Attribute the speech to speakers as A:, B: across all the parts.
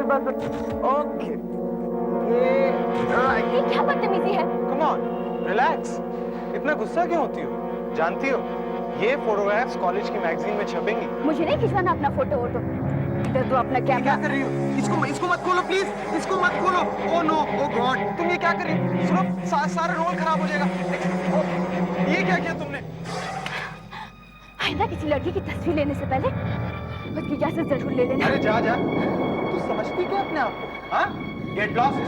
A: बात कर। ओके
B: ये क्या बदतमीजी है?
A: कम ऑन रिलैक्स, इतना गुस्सा क्यों होती हो? जानती हो ये फोटोग्राफ्स कॉलेज की मैगजीन में छपेंगी।
B: मुझे नहीं खिंचवाना अपना फोटो वोटो। इधर तो अपना कैमरा।
A: क्या कर रही हो? इसको मत खोलो प्लीज, इसको मत खोलो। ओह नो, ओह गॉड, तुम ये क्या कर रही हो? सुनो, सारा रोल खराब हो जाएगा। ये क्या किया तुमने?
B: आइंदा किसी लड़की की तस्वीर लेने से पहले उसकी इजाजत जरूर ले लेना।
A: अरे जा जा, तू समझती क्या अपने आप को? हाँ, गेट लॉस्ट।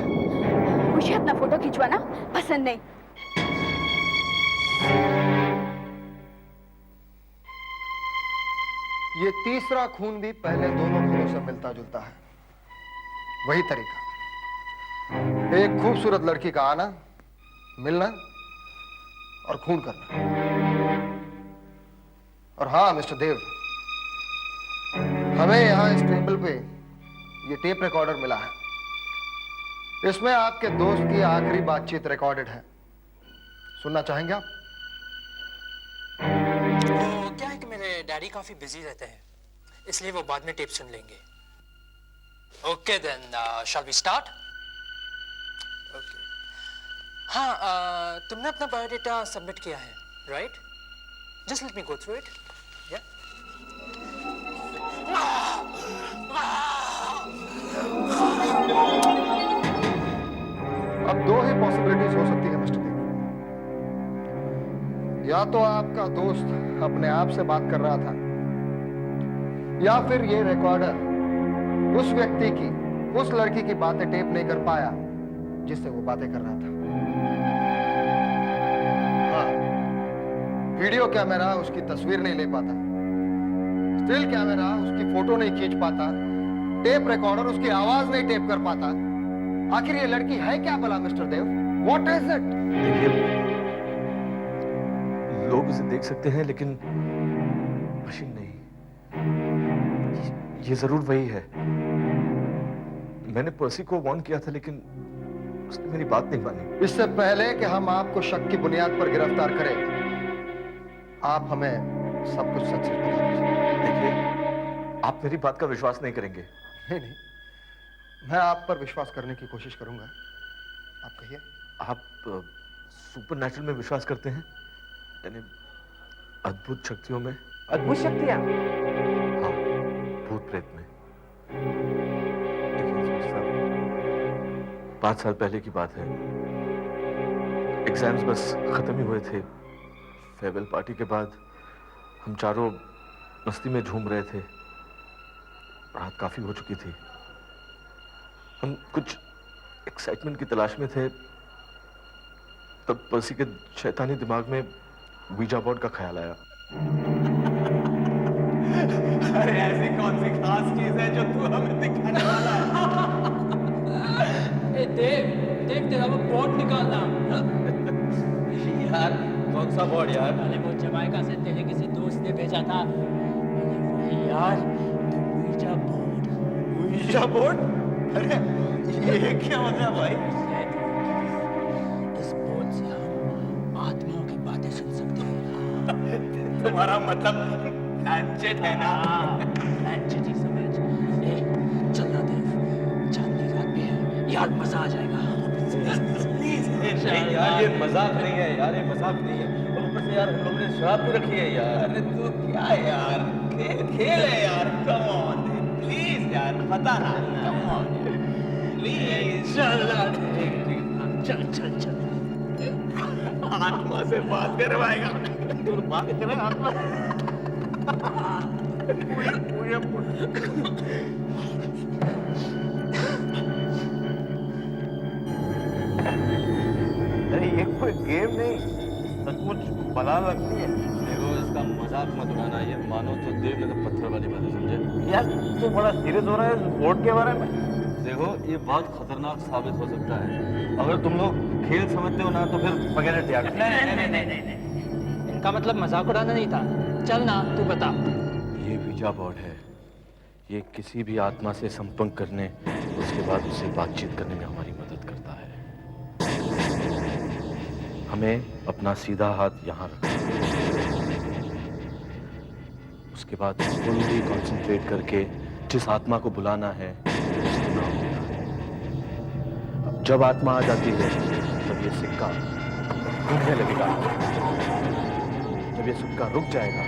B: मुझे अपना फोटो खिंचवाना पसंद नहीं।
C: ये तीसरा खून भी पहले दोनों खूनों से मिलता जुलता है। वही तरीका, एक खूबसूरत लड़की का आना, मिलना और खून करना। और हाँ मिस्टर देव, हमें यहां इस टेबल पे ये टेप रिकॉर्डर मिला है। इसमें आपके दोस्त की आखिरी बातचीत रिकॉर्डेड है। सुनना चाहेंगे आप?
D: वो क्या है कि मेरे डैडी काफी बिजी रहते हैं, इसलिए वो बाद में टेप सुन लेंगे। Okay then, shall we start? Okay. हाँ, तुमने अपना बायोडेटा सबमिट किया है, right? Just let me go through it. या
C: अब दो ही पॉसिबिलिटीज हो सकती है मिस्टर देव। या तो आपका दोस्त अपने आप से बात कर रहा था, या फिर ये रिकॉर्डर उस व्यक्ति की, उस लड़की की बातें टेप नहीं कर पाया जिससे वो बातें कर रहा था। हाँ, वीडियो कैमरा उसकी तस्वीर नहीं ले पाता, स्टिल कैमरा उसकी फोटो नहीं खींच पाता, टेप रिकॉर्डर उसकी आवाज नहीं टेप कर पाता। आखिर ये लड़की है क्या भला mister Dev? What is it?
E: देखिए, लोग इसे देख सकते हैं लेकिन मशीन नहीं। ये जरूर वही है। मैंने पर्सी को वार्न किया था लेकिन उसने मेरी बात नहीं मानी।
C: इससे पहले कि हम आपको शक की बुनियाद पर गिरफ्तार करें, आप हमें सब कुछ सच सच बता दीजिए।
E: देखिए, आप मेरी बात का विश्वास नहीं करेंगे।
C: नहीं, मैं आप पर विश्वास करने की कोशिश करूंगा। आप कहिए।
E: आप सुपर नेचुरल में विश्वास करते हैं, यानी अद्भुत शक्तियों में?
A: अद्भुत शक्तियां?
E: हाँ, भूत प्रेत में। देखिए इंस्पेक्टर साहब, 5 साल पहले की बात है। एग्जाम्स बस खत्म ही हुए थे। फेयरवेल पार्टी के बाद हम चारों मस्ती में झूम रहे थे। रात काफी हो चुकी थी। हम कुछ एक्साइटमेंट की तलाश में थे, तब पर्सी के शैतानी दिमाग में वीजा बोर्ड का ख्याल आया।
A: अरे ऐसी कौन सी खास चीज है जो तू हमें दिखाने वाला है?
D: ए देव तेरा वो बोर्ड निकालना।
F: यार कौन सा बोर्ड यार?
D: अरे वो जमाइका से तेरे किसी दोस्त ने भेजा था। अरे वही यार, वीजा बोर्ड।
F: Visa board? अरे ये क्या मतलब भाई?
D: इस बोर्ड से हम आत्माओं की बातें सुन सकते हैं।
F: तुम्हारा मतलब प्लानचेट है ना?
D: प्लानचेट ही समझ। ए, चल ना देव, चांदनी रात पे है यार, मजा आ जाएगा।
F: प्लीज नहीं यार, ये मजाक नहीं है यार, ये मजाक नहीं है। और ऊपर से यार हम लोगों ने शराब भी रखी है यार। अरे तो क्या है यार, खेल है यार। कम ऑन प्लीज यार, पता ना। Come on please.
D: चल चल
F: आत्मा से बात करवाएगा। तू बात करे आत्मा।
A: अरे ये कोई गेम नहीं, सचमुच बला लगती है।
F: देखो इसका मजाक मत उड़ाना, ये मानो तो देव ने तो पत्थर वाली बात है, समझे?
A: यार तू बड़ा सीरियस हो रहा है इस बोर्ड के बारे में।
F: देखो ये बहुत खतरनाक साबित हो सकता है। अगर तुम लोग खेल समझते हो ना तो फिर forget it यार।
D: नहीं, इनका मतलब मजाक उड़ाना नहीं था। चल ना, तू बता।
E: ये वीजा बोर्ड है। ये किसी भी आत्मा से संपर्क करने, उसके बाद उससे बातचीत करने में हमारी मदद करता है। हमें अपना सीधा हाथ यहाँ रखना है। उसके बाद फुल्ली कंसंट्रेट करके जिस आत्मा को बुलाना है उसका नाम जब आत्मा आ जाती है तब ये सिक्का घूमने लगेगा। जब ये सिक्का रुक जाएगा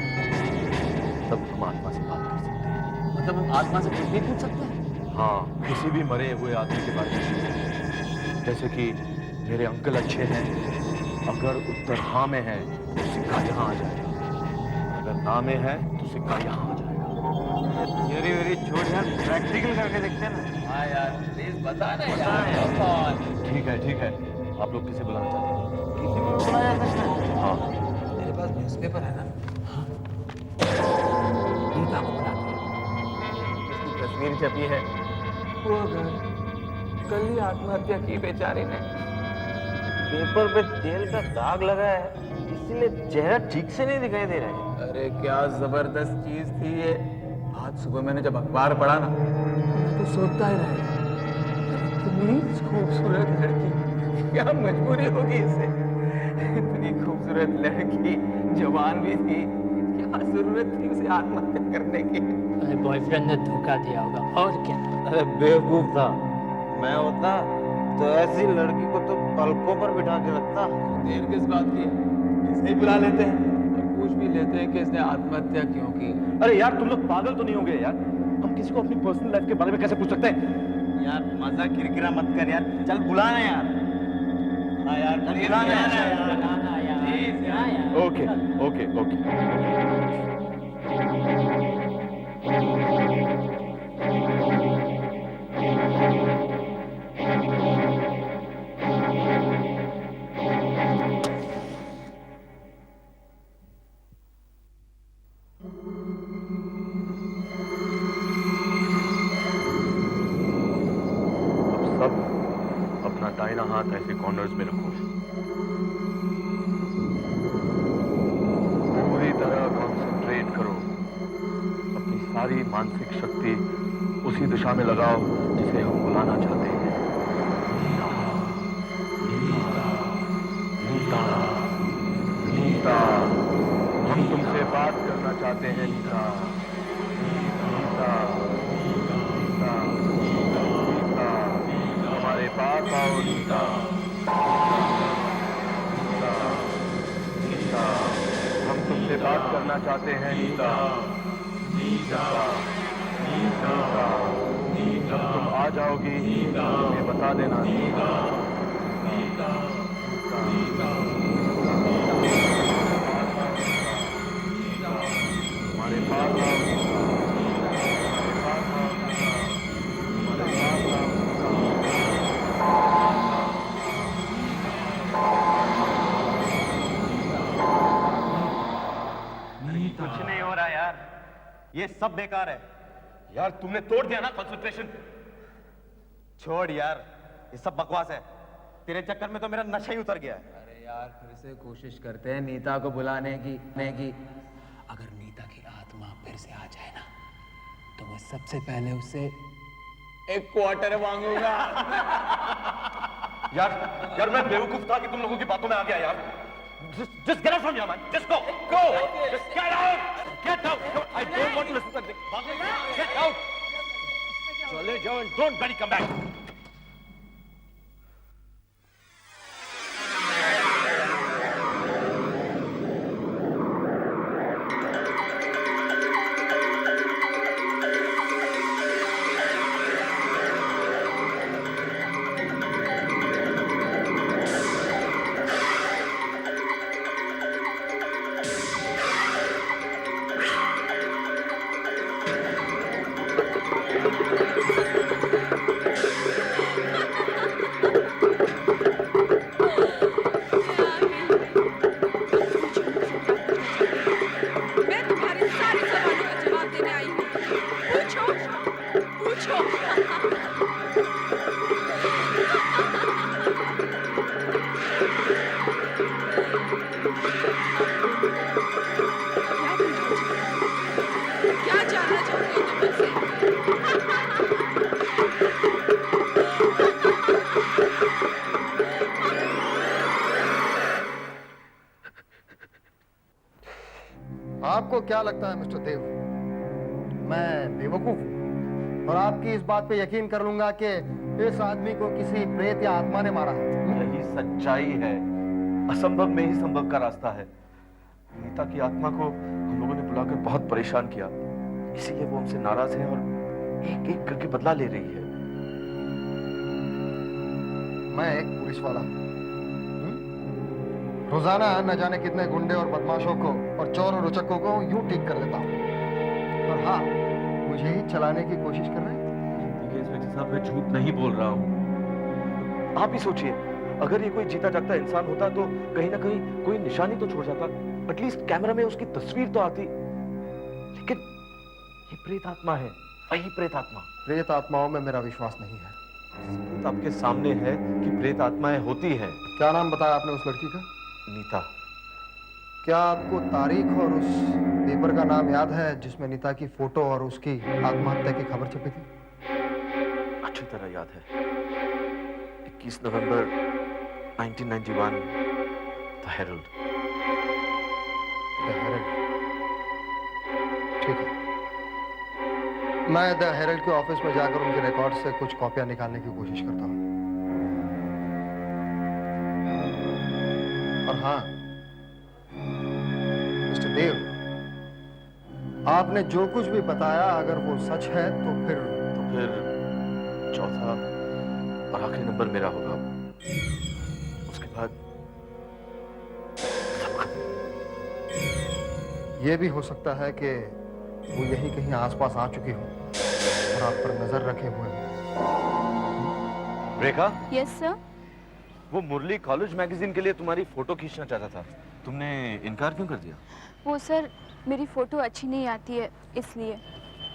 E: तब हम आत्मा से बात कर सकते हैं।
F: मतलब हम आत्मा से कुछ भी पूछ सकते हैं?
E: हाँ, किसी भी मरे हुए आदमी के बारे में। जैसे कि मेरे अंकल अच्छे हैं, अगर उत्तर हाँ में है तो सिक्का यहाँ आ जाएगा, अगर ना में है तो सिक्का यहाँ आ जाएगा।
A: थियरी वेरी छोड़ यार, प्रैक्टिकल करके देखते हैं ना।
F: हाँ यार प्लीज बता ना यार, come on।
E: ठीक है, आप लोग किसे बुलाना चाहते हैं?
A: किसी को बुलाया जा सकता है?
E: हाँ,
D: मेरे पास न्यूज़पेपर है ना।
F: नीता को बुलाते हैं।
A: इसकी तस्वीर छपी है। वो घर कल ही आत्महत्या की बेचारी ने। पेपर पे तेल का दाग लगा है, इसीलिए चेहरा ठीक से नहीं दिखाई दे रहा है। अरे क्या जबरदस्त चीज थी ये। आज सुबह मैंने जब अखबार पढ़ा ना, मैं तो सोचता ही रह गया, इतनी खूबसूरत लड़की, क्या मजबूरी होगी इसे। इतनी खूबसूरत लड़की, जवान भी थी, क्या जरूरत थी उसे आत्महत्या करने की।
D: अरे बॉयफ्रेंड ने धोखा दिया होगा और क्या।
A: अरे बेवकूफ था, मैं होता तो ऐसी लड़की को तो पलकों पर बिठा के रखता। देर किस बात की, इसे ही बुला लेते हैं और पूछ भी लेते हैं कि इसने आत्महत्या क्यों की।
E: अरे यार तुम लोग पागल तो नहीं होंगे यार? हम किसी को अपनी पर्सनल लाइफ के बारे में कैसे पूछ सकते हैं?
A: यार मजा किरकिरा मत कर यार, चल बुलाना यार। हाँ यार, बुलाना यार। प्लीज यार।
E: ओके। अब सब अपना दाहिना हाथ ऐसे कॉर्नर्स में रखो। पूरी तरह कंसंट्रेट करो, अपनी सारी मानसिक शक्ति उसी दिशा में लगाओ जिसे हम बुलाना चाहते हैं। नीता, नीता, हम तुमसे बात करना चाहते हैं नीता। नीता, नीता, नीता, हमारे पास आओ नीता। नीता, नीता, हम तुमसे बात करना चाहते हैं नीता। नीता, नीता, जब तुम आ जाओगी हमें बता देना नीता। नीता, नीता, हमारे पास आओ नीता। हमारे पास आओ नीता। हमारे पास आओ नीता।
A: कुछ नहीं हो रहा यार, ये सब बेकार है।
E: यार तुमने तोड़ दिया ना कंसंट्रेशन।
A: छोड़ यार, ये सब बकवास है। तेरे चक्कर में तो मेरा नशा ही उतर गया है।
F: अरे यार फिर से कोशिश करते हैं नीता को बुलाने की। अगर नीता की आत्मा फिर से आ जाए ना, तो मैं सबसे पहले उससे 1 क्वार्टर मांगूंगा।
E: यार मैं बेवकूफ था कि तुम लोगों की बातों में आ गया यार। Just get out from here, man. Just go. Just get out. Get out. I don't want to listen to this. Get out. चले जाओ and don't bloody come back.
C: आपको क्या लगता है मिस्टर देव, मैं बेवकूफ हूं और आपकी इस बात पे यकीन कर लूंगा कि इस आदमी को किसी प्रेत या आत्मा ने मारा है।
E: यही सच्चाई है। असंभव में ही संभव का रास्ता है। नीता की आत्मा को हम लोगों ने बुलाकर बहुत परेशान किया, इसीलिए वो हमसे नाराज है और एक एक करके बदला ले रही है।
C: मैं एक पुलिस वाला हूं। रोजाना न जाने कितने गुंडे और बदमाशों को और चोर और उचक्कों को यूं ठीक कर देता हूं। और हाँ, मुझे ही चलाने की कोशिश कर रहे हैं।
E: इंस्पेक्टर साहब, मैं झूठ नहीं बोल रहा हूँ। आप ही सोचिए, अगर ये कोई जीता जागता इंसान होता तो कहीं ना कहीं कोई निशानी तो छोड़ जाता, एटलीस्ट कैमरा में उसकी तस्वीर तो आती। लेकिन ये प्रेत आत्मा है, वही प्रेत आत्मा।
C: प्रेत आत्माओं में मेरा विश्वास नहीं है।
E: सबूत आपके सामने है कि प्रेत आत्माएं होती हैं।
C: क्या नाम बताया आपने उस लड़की का?
E: नीता।
C: क्या आपको तारीख और उस पेपर का नाम याद है जिसमें नीता की फोटो और उसकी आत्महत्या की खबर छपी थी?
E: अच्छी तरह याद है। 21 नवंबर 1991, द हेरल्ड।
C: द हेरल्ड, ठीक है। मैं द हेरल्ड के ऑफिस में जाकर उनके रिकॉर्ड से कुछ कॉपियां निकालने की कोशिश करता हूं। और हाँ मिस्टर देव, आपने जो कुछ भी बताया अगर वो सच है तो फिर
E: चौथा और आखिरी नंबर मेरा होगा। उसके बाद
C: ये भी हो सकता है कि वो यहीं कहीं आसपास आ चुकी हो और आप पर नजर रखे हुए हो।
E: रेखा,
B: यस सर।
E: वो मुरली कॉलेज मैगजीन के लिए तुम्हारी फोटो खींचना चाहता था, तुमने इनकार क्यों कर दिया?
B: वो सर, मेरी फोटो अच्छी नहीं आती है इसलिए।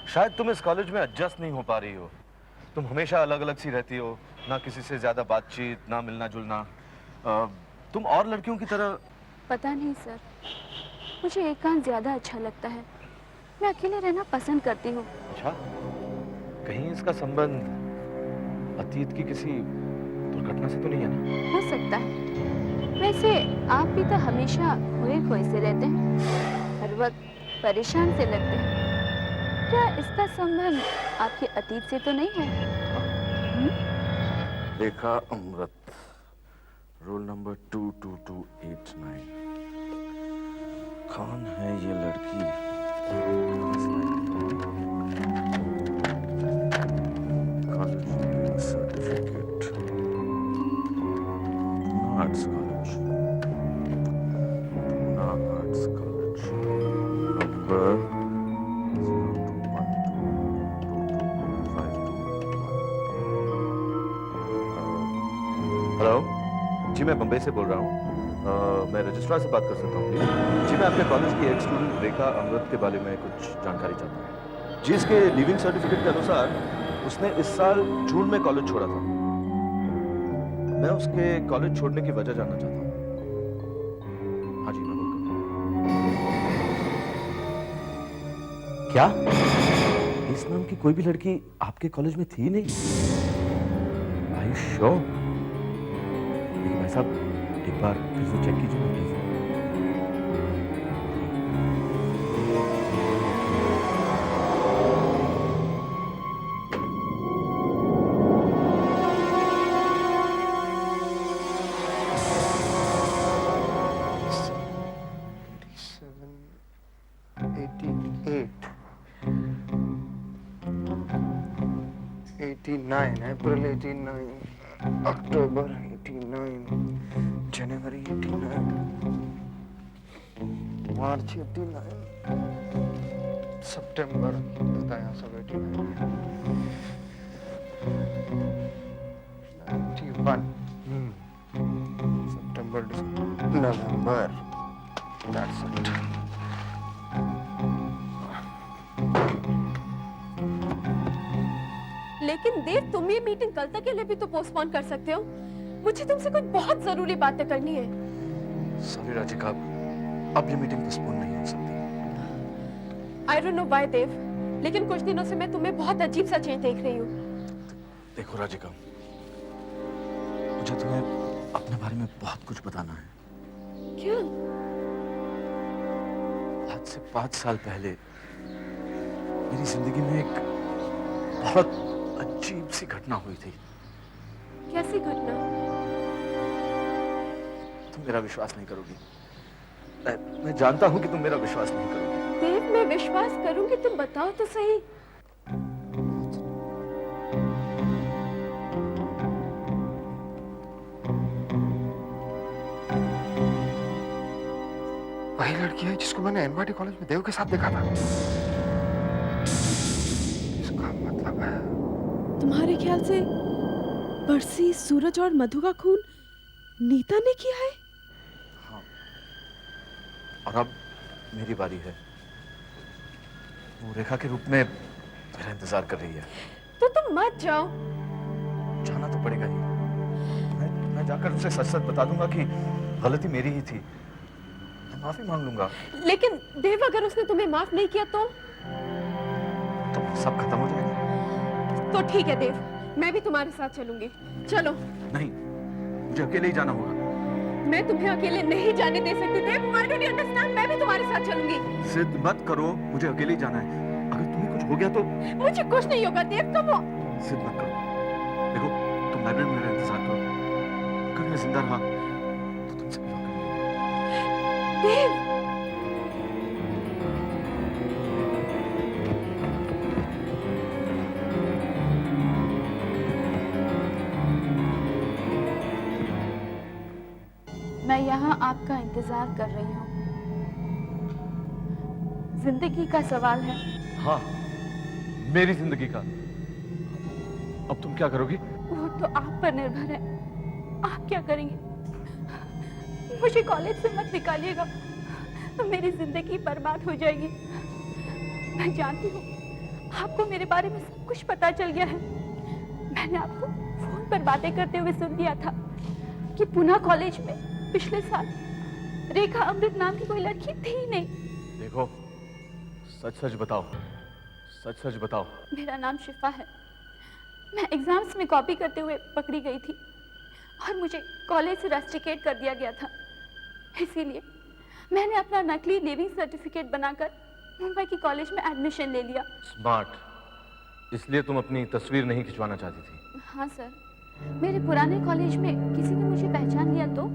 E: शायद तुम इस कॉलेज में एडजस्ट नहीं हो पा रही हो। तुम हमेशा अलग अलग सी रहती हो, ना किसी से ज्यादा बातचीत, ना मिलना जुलना। तुम और लड़कियों की तरह।
B: पता नहीं सर, मुझे एकांत ज्यादा अच्छा लगता है। मैं अकेले रहना पसंद करती हूँ।
E: अच्छा, कहीं इसका संबंध अतीत की किसी दुर्घटना से तो नहीं है ना?
B: हो सकता है। वैसे आप भी तो हमेशा खोए खोए से रहते हैं, हर वक्त परेशान से लगते हैं। क्या इसका संबंध आपके अतीत से तो नहीं है?
E: Rekha Amrit, roll number 22289। कौन है ये लड़की? College certificate, arts college, arts college, number 0212225251। Hello जी, मैं बम्बई से बोल रहा हूँ। मैं रजिस्ट्रार से बात कर सकता हूँ प्लीज? जी, मैं अपने कॉलेज की एक स्टूडेंट रेखा अमृत के बारे में कुछ जानकारी चाहता हूँ। जी, इसके लिविंग सर्टिफिकेट के अनुसार उसने इस साल जून में कॉलेज छोड़ा था। मैं उसके कॉलेज छोड़ने की वजह जानना चाहता हूँ। हाँ जी, मैं बोल। क्या इस नाम की कोई भी लड़की आपके कॉलेज में थी नहीं? Are you sure? लेकिन भाई साहब, एक बार फिर से चेक कीजिए ना प्लीज।
C: अप्रैल 89, अक्टूबर 89, जनवरी 89, मार्च 89, सितंबर बताया सब 89, 91, सितंबर, नवंबर, that's it.
B: लेकिन देव, तुम ये मीटिंग कल तक के लिए भी तो पोस्टपोन कर सकते हो। मुझे तुमसे कुछ बहुत जरूरी बातें करनी है।
E: सॉरी राधिका, अब ये मीटिंग पोस्टपोन नहीं हो सकती।
B: आई डोंट नो व्हाई देव, लेकिन कुछ दिनों से मैं तुम्हें बहुत अजीब सा चेंज देख रही हूँ।
E: देखो राधिका, मुझे तुम्हें अपने बारे में बहुत कुछ बताना है।
B: क्या?
E: आज से 5 साल पहले मेरी जिंदगी में एक बहुत अजीब सी घटना हुई थी।
G: कैसी घटना?
E: तुम मेरा विश्वास नहीं करोगी। मैं जानता हूं कि तुम मेरा विश्वास नहीं करोगी।
G: देव, मैं विश्वास करूंगी, तुम बताओ तो सही।
C: वही लड़की है जिसको मैंने एनवाईटी कॉलेज में देव के साथ देखा था। इसका मतलब है
G: तुम्हारे ख्याल से परसी, सूरज और मधु का खून नीता ने किया है?
E: हाँ, और अब मेरी बारी है। वो रेखा के रूप में मेरा इंतजार कर रही है।
G: तो तुम मत जाओ।
E: जाना तो पड़ेगा ही। मैं जाकर उसे सच सच बता दूंगा कि गलती मेरी ही थी। मैं माफी मांग लूंगा।
G: लेकिन देव, अगर उसने तुम्हें माफ नहीं किया तो
E: सब खत्म हो जाएगा।
G: तो ठीक है देव, मैं भी तुम्हारे साथ चलूंगी। चलो।
E: नहीं, मुझे अकेले ही जाना होगा।
G: मैं तुम्हें अकेले नहीं जाने दे सकती देव। Why don't you understand? मैं भी तुम्हारे साथ चलूंगी।
E: जिद मत करो, मुझे अकेले ही जाना है। अगर तुम्हें कुछ हो गया तो
G: मुझे कुछ नहीं होगा देव, कम हो।
E: जिद मत करो। देखो, तुम लाइब्रेरी में मेरा इंतजार करो। अगर मैं जिंदा रहा तो तुमसे मिलूंगा।
G: देव,
B: मैं यहाँ आपका इंतजार कर रही हूँ। जिंदगी का सवाल है।
E: हाँ, मेरी जिंदगी का। अब तुम क्या करोगी?
B: वो तो आप पर निर्भर है। आप क्या करेंगे? मुझे कॉलेज से मत निकालिएगा, तो मेरी जिंदगी बर्बाद हो जाएगी। मैं जानती हूँ आपको मेरे बारे में सब कुछ पता चल गया है। मैंने आपको फोन पर बातें करते हुए सुन लिया था कि पुणे कॉलेज में पिछले साल रेखा अमृत नाम की कोई लड़की थी ही नहीं।
E: देखो, सच सच बताओ। सच सच बताओ।
B: मेरा नाम शिफा है। मैं एग्जाम्स में कॉपी करते हुए पकड़ी गई थी और मुझे कॉलेज से रस्टिकेट कर दिया गया था। इसीलिए मैंने अपना नकली लिविंग सर्टिफिकेट बनाकर मुंबई की कॉलेज में एडमिशन ले लिया।
E: स्मार्ट। इसलिए तुम अपनी तस्वीर नहीं खिंचवाना चाहती थी?
B: हाँ सर, मेरे पुराने कॉलेज में किसी ने मुझे पहचान लिया तो?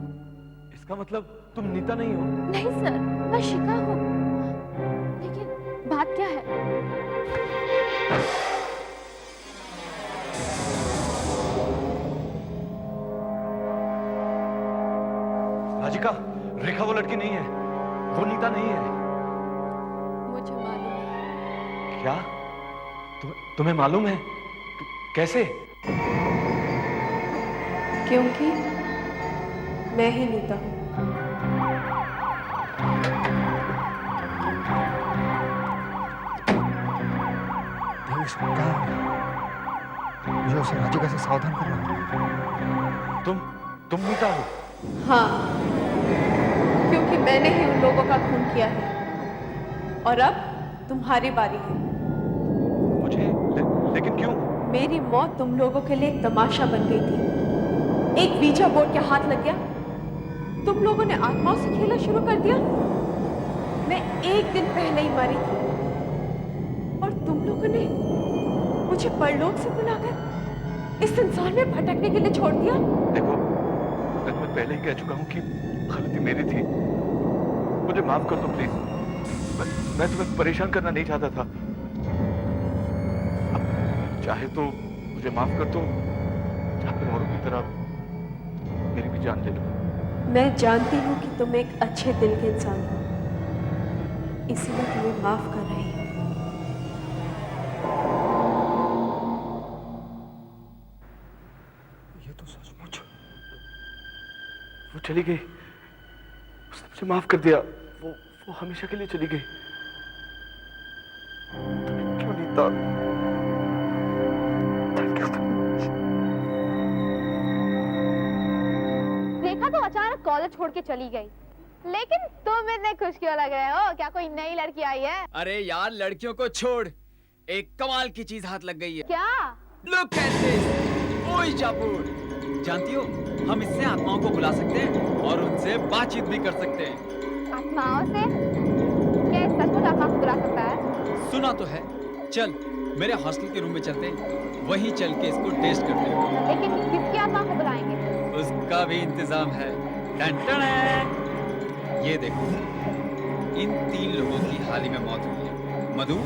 E: इसका मतलब तुम नीता नहीं हो?
B: नहीं सर, मैं शिखा हूँ। लेकिन बात क्या है?
E: राजिका, रेखा वो लड़की नहीं है। वो नीता नहीं है।
G: मुझे मालूम है।
E: क्या? तुम्हें मालूम है? कैसे?
G: क्योंकि मैं ही नीता हूँ।
C: देव इसको क्या हो गया? मुझे उसे राजिका से सावधान करना होगा।
E: तुम नीता हो?
G: हाँ, क्योंकि मैंने ही उन लोगों का खून किया है और अब तुम्हारी बारी है।
E: मुझे? लेकिन क्यों?
G: मेरी मौत तुम लोगों के लिए एक तमाशा बन गई थी। एक वीजा बोर्ड के हाथ लग गया, तुम लोगों ने आत्माओं से खेलना शुरू कर दिया। मैं एक दिन पहले ही मरी थी और तुम लोगों ने मुझे परलोक से बुलाकर इस संसार में भटकने के लिए छोड़ दिया।
E: देखो, मैं तुम्हें पहले ही कह चुका हूँ कि गलती मेरी थी। मुझे माफ कर दो प्लीज। मैं तुम्हें परेशान करना नहीं चाहता था। अब चाहे तो मुझे माफ कर दो, या फिर औरों की तरह मेरी भी जान ले लो।
G: मैं जानती हूँ कि तुम एक अच्छे दिल के इंसान हो, इसीलिए तुम्हें माफ कर रही हूँ।
C: ये तो सचमुच।
E: वो चली गई, उसने मुझे माफ कर दिया। वो हमेशा के लिए चली गई। क्यों Nita? Thank you so much.
B: रेखा तो अचानक कॉलेज छोड़ के चली गई, लेकिन तुम इतने खुश क्यों लग रहे हो? क्या कोई नई लड़की आई है?
H: अरे यार, लड़कियों को छोड़, एक कमाल की चीज हाथ लग गई है।
B: क्या?
H: लुक एट दिस, ओए जापूर। जानती हो, हम इससे आत्माओं को बुला सकते हैं और उनसे बातचीत भी कर सकते हैं।
B: आत्माओं से? क्या सचमुच आत्मा को बुला सकता है?
H: सुना तो है, चल मेरे हॉस्टल के रूम में चलते हैं, वहीं चल के इसको टेस्ट करते हैं।
B: लेकिन किसकी आत्मा को बुलाएंगे?
H: उसका भी इंतजाम है। टन टन। ये देखो, इन 3 लोगों की हाल ही में मौत हुई है, मधु,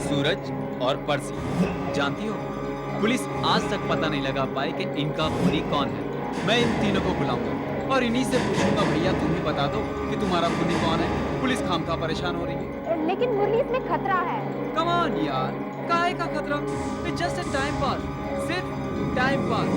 H: सूरज और पर्सी। जानती हो, पुलिस आज तक पता नहीं लगा पाई कि इनका खूनी कौन है। मैं इन तीनों को बुलाऊंगा और इन्हीं से पूछूंगा, भैया तुम ही बता दो कि तुम्हारा खूनी कौन है। पुलिस खामखा परेशान हो रही है।
B: लेकिन मुरली, इसमें खतरा है।
H: कम ऑन यार, काहे का खतरा? It's just a time pass, सिर्फ टाइम पास।